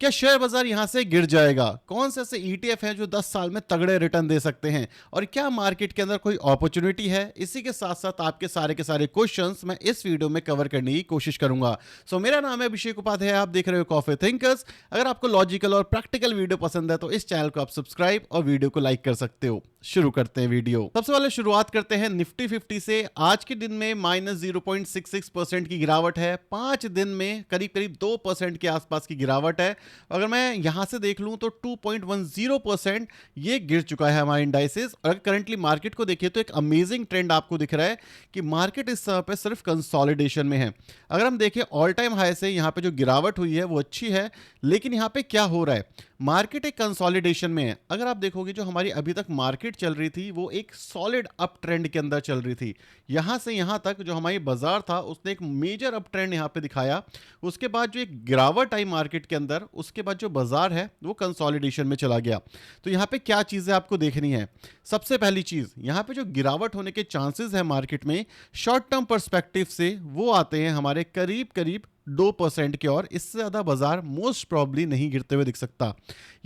क्या शेयर बाजार यहां से गिर जाएगा? कौन से ऐसे ईटीएफ हैं जो 10 साल में तगड़े रिटर्न दे सकते हैं? और क्या मार्केट के अंदर कोई अपॉर्चुनिटी है? इसी के साथ साथ आपके सारे के सारे क्वेश्चंस मैं इस वीडियो में कवर करने की कोशिश करूंगा। मेरा नाम है अभिषेक उपाध्याय, आप देख रहे हो कॉफी थिंकर्स। अगर आपको लॉजिकल और प्रैक्टिकल वीडियो पसंद है तो इस चैनल को आप सब्सक्राइब और वीडियो को लाइक कर सकते हो। शुरू करते हैं वीडियो। सबसे पहले शुरुआत करते हैं निफ्टी 50 से। आज के दिन में -0.66% की गिरावट है। 5 दिन में करीब करीब 2% के आसपास की गिरावट है। अगर मैं यहां से देख लूं तो 2.10% ये गिर चुका है हमारे इंडाइसेस। और करंटली मार्केट को देखिए तो एक अमेजिंग ट्रेंड आपको दिख रहा है कि मार्केट इस समय पे सिर्फ कंसोलिडेशन में है। अगर हम देखें ऑल टाइम हाई से यहां पे जो गिरावट हुई है वो अच्छी है, लेकिन यहां पे क्या हो रहा है, मार्केट एक कंसोलिडेशन में है। अगर आप देखोगे जो हमारी अभी तक मार्केट चल रही थी वो एक सॉलिड अप ट्रेंड के अंदर चल रही थी। यहां से यहां तक जो हमारी बाजार था उसने एक मेजर अप ट्रेंड यहां पे दिखाया। उसके बाद जो एक गिरावट आई मार्केट के अंदर, उसके बाद जो बाजार है वो कंसोलिडेशन में चला गया। तो यहां पे क्या चीजें आपको देखनी है? सबसे पहली चीज, यहां पे जो गिरावट होने के चांसेस है मार्केट में शॉर्ट टर्म पर्सपेक्टिव से वो आते हैं हमारे करीब करीब 2% की ओर। इससे ज्यादा बाजार मोस्ट प्रॉब्ली नहीं गिरते हुए दिख सकता।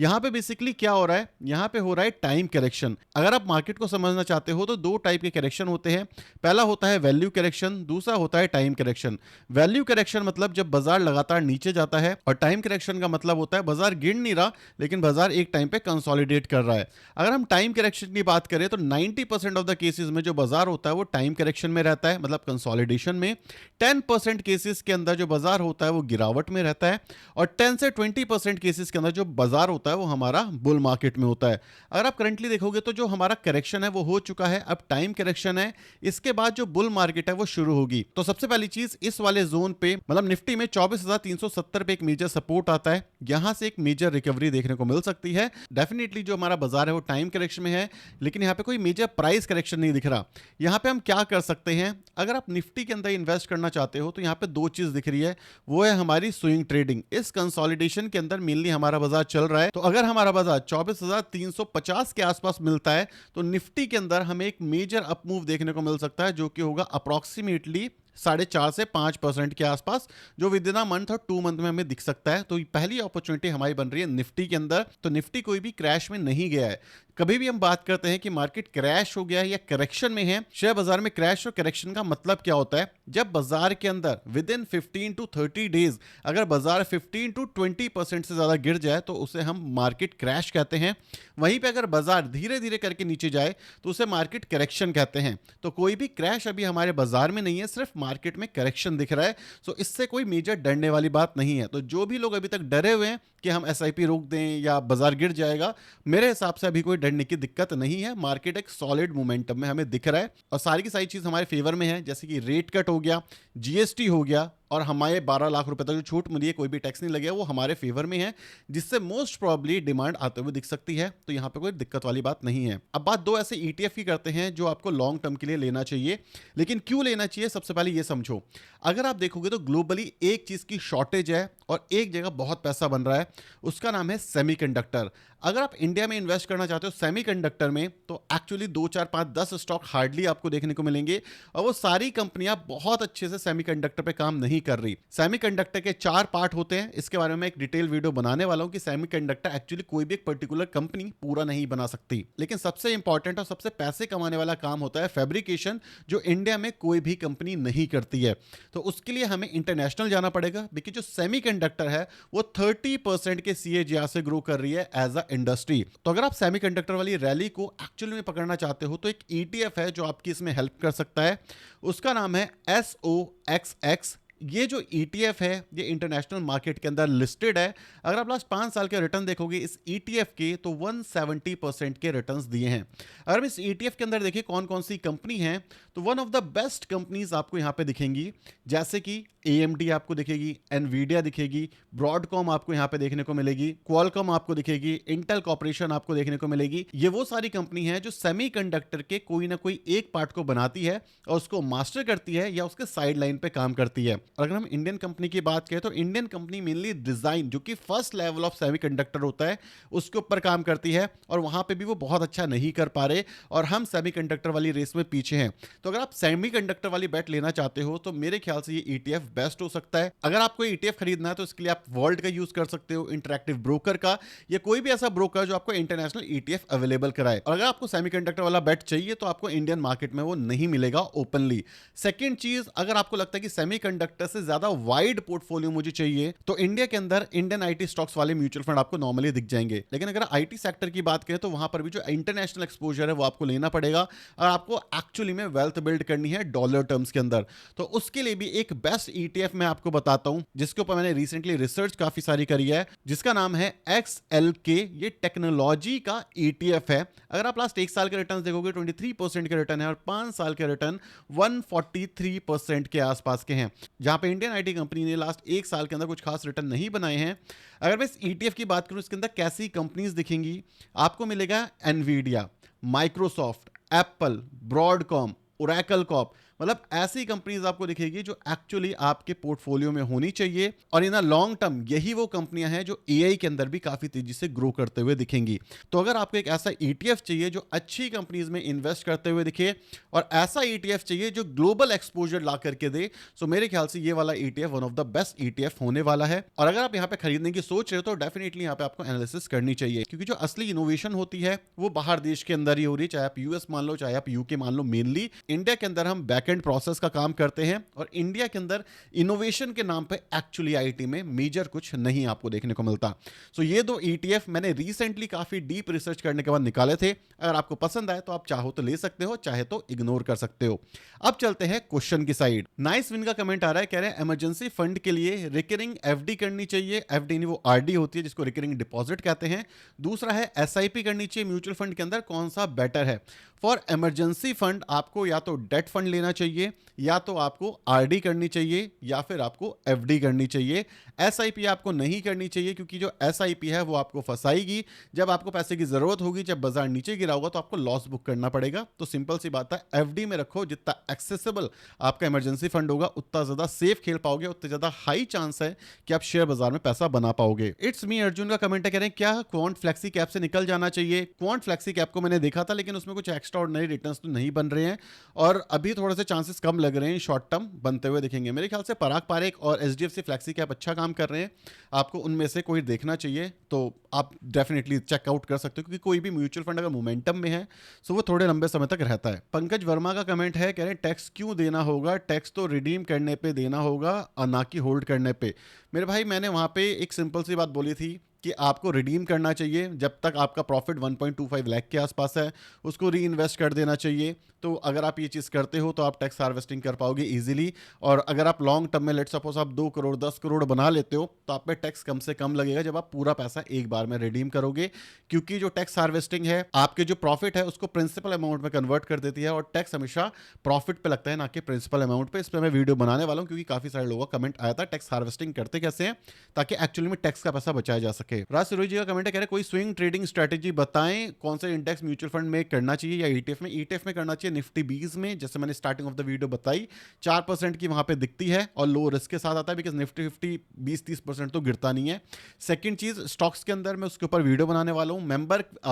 यहां पे बेसिकली क्या हो रहा है, यहां पे हो रहा है टाइम करेक्शन। अगर आप मार्केट को समझना चाहते हो तो दो टाइप के करेक्शन होते हैं। पहला होता है वैल्यू करेक्शन, दूसरा होता है टाइम करेक्शन। वैल्यू करेक्शन मतलब जब बाजार लगातार नीचे जाता है, और टाइम करेक्शन का मतलब होता है बाजार गिर नहीं रहा लेकिन बाजार एक टाइम पे कंसोलिडेट कर रहा है। अगर हम टाइम करेक्शन की बात करें तो 90% ऑफ द केसेस में जो बाजार होता है वो टाइम करेक्शन में रहता है, मतलब कंसोलिडेशन में। 10% केसेस के अंदर जो बाजार होता है वो गिरावट में रहता है, और 10 से 20% केसेस के अंदर जो बाजार होता है वो हमारा बुल मार्केट में होता है। अगर आप करंटली देखोगे तो जो हमारा करेक्शन है वो हो चुका है, अब टाइम करेक्शन है। इसके बाद जो बुल मार्केट है वो शुरू होगी। तो सबसे पहली चीज, इस वाले जोन पे मतलब निफ्टी में 24,370 पे एक मेजर सपोर्ट आता है। यहां से एक मेजर रिकवरी देखने को मिल सकती है। डेफिनेटली जो हमारा बाजार है वो टाइम करेक्शन में है, लेकिन यहां पे कोई मेजर प्राइस करेक्शन नहीं दिख रहा। यहां पे हम क्या कर सकते हैं, अगर आप निफ्टी के अंदर इन्वेस्ट करना चाहते हो तो यहां पे दो चीज दिख रही है, वो है हमारी स्विंग ट्रेडिंग। इस कंसोलिडेशन के अंदर मेनली हमारा बाजार चल रहा है। तो अगर हमारा बाजार 24,350 के आसपास मिलता है तो निफ्टी के अंदर हमें एक मेजर अप मूव देखने को मिल सकता है, जो कि होगा अप्रोक्सीमेटली 4.5 से 5% के आसपास, जो विद इन अ मंथ और 2 मंथ में हमें दिख सकता है। तो पहली अपॉर्चुनिटी हमारी बन रही है निफ्टी के अंदर। तो निफ्टी कोई भी क्रैश में नहीं गया है। कभी भी हम बात करते हैं कि मार्केट क्रैश हो गया है या करेक्शन में है, शेयर बाजार में क्रैश और करेक्शन का मतलब क्या होता है, जब बाजार के अंदर विद इन 15 टू 30 डेज अगर बाजार 15 टू 20% से ज्यादा गिर जाए तो उसे हम मार्केट क्रैश कहते हैं। वहीं पे अगर बाजार धीरे धीरे करके नीचे जाए तो उसे मार्केट करेक्शन कहते हैं। तो कोई भी क्रैश अभी हमारे बाजार में नहीं है, सिर्फ मार्केट में करेक्शन दिख रहा है। सो इससे कोई मेजर डरने वाली बात नहीं है। तो जो भी लोग अभी तक डरे हुए हैं कि हम एसआईपी रोक दें या बाजार गिर जाएगा, मेरे हिसाब से अभी कोई डरने की दिक्कत नहीं है। मार्केट एक सॉलिड मोमेंटम में हमें दिख रहा है और सारी की सारी चीज हमारे फेवर में है, जैसे कि रेट कट हो गया, जीएसटी हो गया, और हमारे 12 लाख रुपए तक जो छूट मिली है, कोई भी टैक्स नहीं लगेगा, वो हमारे फेवर में है, जिससे मोस्ट प्रॉब्ली डिमांड आते हुए दिख सकती है। तो यहां पे कोई दिक्कत वाली बात नहीं है। अब बात दो ऐसे ईटीएफ की करते हैं जो आपको लॉन्ग टर्म के लिए लेना चाहिए। लेकिन क्यों लेना चाहिए, सबसे पहले ये समझो। अगर आप देखोगे तो ग्लोबली एक चीज की शॉर्टेज है और एक जगह बहुत पैसा बन रहा है, उसका नाम है सेमीकंडक्टर। अगर आप इंडिया में इन्वेस्ट करना चाहते हो सेमीकंडक्टर में, तो एक्चुअली 2 4 5 10 स्टॉक हार्डली आपको देखने को मिलेंगे, और वो सारी कंपनियां बहुत अच्छे से सेमीकंडक्टर पे काम नहीं कर रही। सेमीकंडक्टर के 4 पार्ट होते हैं, इसके बारे में एक डिटेल वीडियो बनाने वाला हूं कि सेमीकंडक्टर एक्चुअली कोई भी एक पर्टिकुलर कंपनी पूरा नहीं बना सकती। लेकिन सबसे इंपॉर्टेंट और सबसे पैसे कमाने वाला काम होता है फैब्रिकेशन, जो इंडिया में कोई भी कंपनी नहीं करती है। तो उसके लिए हमें इंटरनेशनल जाना पड़ेगा, बिकॉज जो सेमीकंडक्टर है वो 30% के सीएजीआर से ग्रो कर रही है एज अ इंडस्ट्री। तो अगर आप सेमीकंडक्टर वाली रैली को एक्चुअली में पकड़ना चाहते हो तो एक ईटीएफ है जो आपकी इसमें हेल्प कर सकता है। उसका नाम है SOXX। ये जो ETF है ये इंटरनेशनल मार्केट के अंदर लिस्टेड है। अगर आप लास्ट 5 साल के रिटर्न देखोगे इस ETF के, तो 170% के रिटर्न्स दिए हैं। अगर हम इस ETF के अंदर देखें कौन कौन सी कंपनी है, तो one of the best companies आपको यहां पे दिखेंगी, जैसे कि AMD आपको दिखेगी, एनवीडिया दिखेगी, ब्रॉडकॉम आपको यहां पे देखने को मिलेगी, क्वालकॉम आपको दिखेगी, इंटेल कॉर्पोरेशन आपको देखने को मिलेगी। ये वो सारी कंपनी है जो सेमीकंडक्टर के कोई ना कोई एक पार्ट को बनाती है और उसको मास्टर करती है या उसके साइड लाइन पे काम करती है। और अगर हम इंडियन कंपनी की बात करें तो इंडियन कंपनी मेनली डिजाइन, जो कि फर्स्ट लेवल ऑफ सेमीकंडक्टर होता है, उसके ऊपर काम करती है और वहां पे भी वो बहुत अच्छा नहीं कर पा रहे और हम सेमीकंडक्टर वाली रेस में पीछे हैं। तो अगर आप सेमीकंडक्टर वाली बेट लेना चाहते हो तो मेरे ख्याल से ये ईटीएफ बेस्ट हो सकता है। अगर आपको ईटीएफ खरीदना है तो इसके लिए आप वर्ल्ड का यूज कर सकते हो, इंटरैक्टिव ब्रोकर का, या कोई भी ऐसा ब्रोकर जो आपको इंटरनेशनल ईटीएफ अवेलेबल कराए। और अगर आपको सेमीकंडक्टर वाला बेट चाहिए तो आपको इंडियन मार्केट में वो नहीं मिलेगा ओपनली। सेकंड चीज, अगर आपको लगता है कि सेमीकंडक्टर से ज्यादा वाइड पोर्टफोलियो मुझे चाहिए तो इंडिया के अंदर इंडियन आईटी स्टॉक्स वाले म्यूचुअल फंड आपको नॉर्मली दिख जाएंगे। लेकिन अगर आईटी सेक्टर की बात करें तो वहां पर भी जो इंटरनेशनल एक्सपोजर है वो आपको लेना पड़ेगा और आपको एक्चुअली में वेल्थ बिल्ड करनी है डॉलर टर्म्स के अंदर। तो उसके लिए भी एक बेस्ट ईटीएफ मैं आपको बताता हूं जिसके ऊपर मैंने रिसेंटली रिसर्च काफी सारी करी है, जिसका नाम है XLK। ये टेक्नोलॉजी का ईटीएफ है। अगर आप लास्ट एक साल के रिटर्न देखोगे 23% के रिटर्न है और 5 साल के रिटर्न 143% के आसपास के हैं, जहां पे इंडियन आईटी कंपनी ने लास्ट एक साल के अंदर कुछ खास रिटर्न नहीं बनाए हैं। अगर मैं इस ईटीएफ की बात करूं, इसके अंदर कैसी कंपनीज दिखेंगी, आपको मिलेगा Nvidia, Microsoft, Apple, Broadcom, Oracle Corp, मतलब ऐसी कंपनीज आपको दिखेगी जो एक्चुअली आपके पोर्टफोलियो में होनी चाहिए। और इन लॉन्ग टर्म यही वो कंपनियां हैं जो एआई के अंदर भी काफी तेजी से ग्रो करते हुए दिखेंगी। तो अगर आपको एक ऐसा ईटीएफ चाहिए जो अच्छी कंपनीज में इन्वेस्ट करते हुए दिखे और ऐसा ईटीएफ चाहिए जो ग्लोबल एक्सपोजर ला करके दे, तो मेरे ख्याल से ये वाला ETF one of the best ETF होने वाला है। और अगर आप यहाँ पे खरीदने की सोच रहे हो तो डेफिनेटली यहाँ पे आपको एनालिसिस करनी चाहिए, क्योंकि जो असली इनोवेशन होती है वो बाहर देश के अंदर ही हो रही है। चाहे आप यूएस मान लो, चाहे आप यूके मान लो, मेनली इंडिया के अंदर हम बैकएंड प्रोसेस का काम करते हैं और इंडिया के अंदर इनोवेशन के नाम पे एक्चुअली आईटी में मेजर कुछ नहीं आपको देखने को मिलता। सो ये दो ईटीएफ मैंने रिसेंटली काफी डीप रिसर्च करने के बाद निकाले थे। अगर आपको पसंद आए तो आप चाहो तो ले सकते हो, चाहे तो इग्नोर कर सकते हो। अब चलते हैं क्वेश्चन की साइड। नाइस विन का कमेंट आ रहा है, कह रहे हैं इमरजेंसी फंड के लिए रिकरिंग एफडी करनी चाहिए। एफडी नहीं, वो आरडी होती है जिसको रिकरिंग डिपॉजिट कहते हैं। दूसरा है एसआईपी करनी चाहिए म्यूचुअल फंड के अंदर, कौन सा बेटर है? फॉर इमरजेंसी फंड आपको या तो डेट फंड लेना चाहिए, या तो आपको आरडी करनी चाहिए, या फिर आपको एफडी करनी चाहिए। एसआईपी आपको नहीं करनी चाहिए, क्योंकि जो एसआईपी है वो आपको फंसाएगी। जब आपको पैसे की जरूरत होगी, जब बाजार नीचे गिरा होगा, तो आपको लॉस बुक करना पड़ेगा। तो सिंपल सी बात है, एफडी में रखो। जितना एक्सेसिबल आपका इमरजेंसी फंड होगा उतना ज्यादा सेफ खेल पाओगे, उतना ज्यादा हाई चांस है कि आप शेयर बाजार में पैसा बना पाओगे। इट्स मी अर्जुन का कमेंट है, कह रहे हैं क्या क्वांट फ्लेक्सी कैप से निकल जाना चाहिए? क्वांट फ्लेक्सी कैप को मैंने देखा था, लेकिन उसमें कुछ एक्स्ट्रा ऑर्डिनरी रिटर्न्स तो नहीं बन रहे हैं और अभी थोड़े से चांसेस कम लग रहे हैं शॉर्ट टर्म बनते हुए दिखेंगे। मेरे ख्याल से पराग पारेख और एचडीएफसी फ्लेक्सी कैप अच्छा काम कर रहे हैं, आपको उनमें से कोई देखना चाहिए। तो आप डेफिनेटली चेकआउट कर सकते हो, क्योंकि कोई भी म्यूचुअल फंड अगर मोमेंटम में है तो वो थोड़े लंबे समय तक रहता है। पंकज वर्मा का कमेंट है, कह रहे हैं टैक्स क्यों देना होगा? टैक्स तो रिडीम करने पे देना होगा और ना कि होल्ड करने पे। मेरे भाई, मैंने वहां पे एक सिंपल सी बात बोली थी कि आपको रिडीम करना चाहिए जब तक आपका प्रॉफिट 1.25 लाख के आसपास है, उसको री इन्वेस्ट कर देना चाहिए। तो अगर आप ये चीज़ करते हो तो आप टैक्स हार्वेस्टिंग कर पाओगे इजीली। और अगर आप लॉन्ग टर्म में लेट सपोज आप 2 करोड़ 10 करोड़ बना लेते हो तो आप पे टैक्स कम से कम लगेगा जब आप पूरा पैसा एक बार में रिडीम करोगे, क्योंकि जो टैक्स हार्वेस्टिंग है आपके जो प्रॉफिट है उसको प्रिंसिपल अमाउंट में कन्वर्ट कर देती है और टैक्स हमेशा प्रॉफिट पे लगता है, ना कि प्रिंसिपल अमाउंट पे। इस पर मैं वीडियो बनाने वाला हूँ, क्योंकि काफी सारे लोगों का कमेंट आया था टैक्स हार्वेस्टिंग करते कैसे हैं ताकि एक्चुअली में टैक्स का पैसा बचाया जा सके। राज सिरोही जी का कमेंट है, कह रहे कोई स्विंग ट्रेडिंग स्ट्रेटेजी बताएं, कौन से इंडेक्स म्यूचुअल फंड में करना चाहिए या ईटीएफ में? ईटीएफ में करना चाहिए निफ्टी 20 में, जैसे मैंने स्टार्टिंग ऑफ द वीडियो बताई 4% की वहां पे दिखती है और लो रिस्क के साथ आता है, बिकॉज निफ्टी 50 20-30% तो गिरता नहीं है। सेकंड चीज, स्टॉक्स के अंदर मैं उसके ऊपर वीडियो बनाने वाला हूं,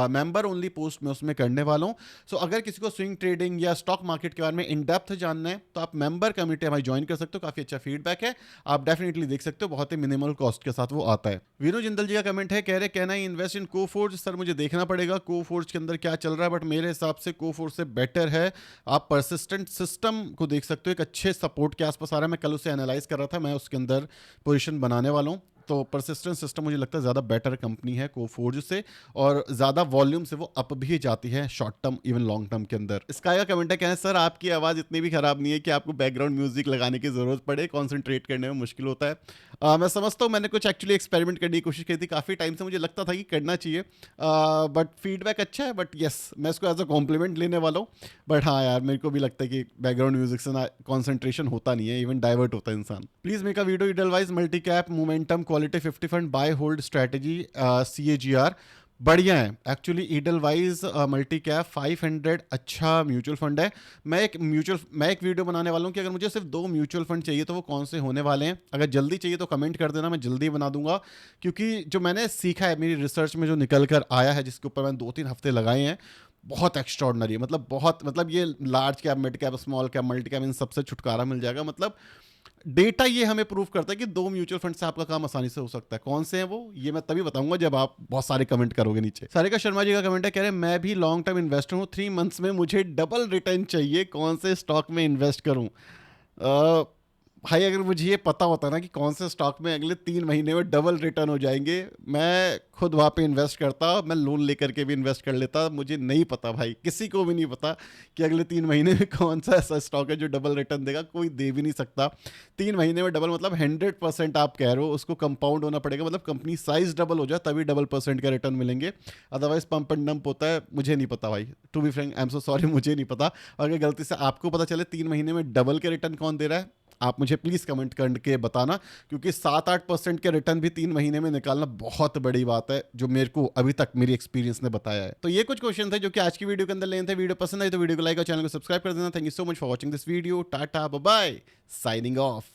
मेंबर ओनली पोस्ट में उसमें करने वाला हूं। सो अगर किसी को स्विंग ट्रेडिंग या स्टॉक मार्केट के बारे में इन डेप्थ जानना है तो आप मेंबर कम्युनिटी हमारी ज्वाइन कर सकते हो, काफी अच्छा फीडबैक है, आप डेफिनेटली देख सकते हो, बहुत ही मिनिमल कॉस्ट के साथ वो आता है। वीरू जिंदल जी का कमेंट है, कह रहे कहना ही इन्वेस्ट इन कोफोर्ज। सर मुझे देखना पड़ेगा कोफोर्ज के अंदर क्या चल रहा है, बट मेरे हिसाब से कोफोर्ज से बेटर है आप परसिस्टेंट सिस्टम को देख सकते हो, एक अच्छे सपोर्ट के आसपास आ रहा है। मैं कल उसे एनालाइज कर रहा था, मैं उसके अंदर पोजीशन बनाने वाला हूँ। तो परसिस्टेंट सिस्टम मुझे लगता है ज़्यादा बेटर कंपनी है कोफोर्ज से, और ज़्यादा वॉल्यूम से वो अप भी जाती है short term even long term के अंदर। स्काई का कमेंट है, क्या है सर आपकी आवाज़ इतनी भी खराब नहीं है कि आपको बैकग्राउंड म्यूजिक लगाने की ज़रूरत पड़े, कॉन्सेंट्रेट करने में मुश्किल होता है। मैं समझता हूँ, मैंने कुछ एक्चुअली एक्सपेरिमेंट करने की कोशिश की थी, काफ़ी टाइम से मुझे लगता था कि करना चाहिए, बट फीडबैक अच्छा है। बट येस, मैं इसको एज अ कॉम्प्लीमेंट लेने वाला हूँ। बट हाँ यार, मेरे को भी लगता है कि बैकग्राउंड म्यूजिक से ना कॉन्सेंट्रेशन होता नहीं है, इवन डाइवर्ट होता है इंसान। Please make a video Edelweiss multi cap momentum quality 50 fund buy hold strategy CAGR बढ़िया है एक्चुअली। ईडलवाइज मल्टी कैप 500 अच्छा म्यूचुअल फंड है। मैं एक वीडियो बनाने वाला हूँ कि अगर मुझे सिर्फ 2 म्यूचुअल फंड चाहिए तो वो कौन से होने वाले हैं। अगर जल्दी चाहिए तो कमेंट कर देना, मैं जल्दी बना दूंगा। क्योंकि जो मैंने सीखा है मेरी रिसर्च में, जो निकल कर आया है, जिसके ऊपर मैंने 2-3 हफ्ते लगाए हैं, बहुत एक्स्ट्रॉर्डनरी है। मतलब बहुत, मतलब ये large cap, mid cap, small cap, multi cap, इन सबसे छुटकारा मिल जाएगा। मतलब डेटा ये हमें प्रूव करता है कि 2 म्यूचुअल फंड से आपका काम आसानी से हो सकता है। कौन से हैं वो, ये मैं तभी बताऊंगा जब आप बहुत सारे कमेंट करोगे नीचे। सारिका शर्मा जी का कमेंट है, कह रहे हैं मैं भी लॉन्ग टर्म इन्वेस्टर हूँ, 3 मंथ्स में मुझे डबल रिटर्न चाहिए, कौन से स्टॉक में इन्वेस्ट करूँ। भाई अगर मुझे ये पता होता ना कि कौन से स्टॉक में अगले 3 महीने में डबल रिटर्न हो जाएंगे, मैं खुद वहाँ पे इन्वेस्ट करता। मैं लोन लेकर के भी इन्वेस्ट कर लेता। मुझे नहीं पता भाई, किसी को भी नहीं पता कि अगले 3 महीने में कौन सा ऐसा स्टॉक है जो डबल रिटर्न देगा। कोई दे भी नहीं सकता। 3 महीने में डबल मतलब 100% आप कह रहे हो, उसको कंपाउंड होना पड़ेगा। मतलब कंपनी साइज डबल हो जाए तभी डबल परसेंट का रिटर्न मिलेंगे, अदरवाइज पंप एंड डंप होता है। मुझे नहीं पता भाई, to be frank I am so sorry, मुझे नहीं पता। और अगर गलती से आपको पता चले 3 महीने में डबल के रिटर्न कौन दे रहा है, आप मुझे प्लीज कमेंट करके बताना। क्योंकि 7-8% के रिटर्न भी 3 महीने में निकालना बहुत बड़ी बात है, जो मेरे को अभी तक मेरी एक्सपीरियंस ने बताया है। तो ये कुछ क्वेश्चन थे जो कि आज की वीडियो के अंदर लेने थे। वीडियो पसंद आई तो वीडियो को लाइक और चैनल को सब्सक्राइब कर देना। Thank you so much for watching this video. Tata bye bye, signing of.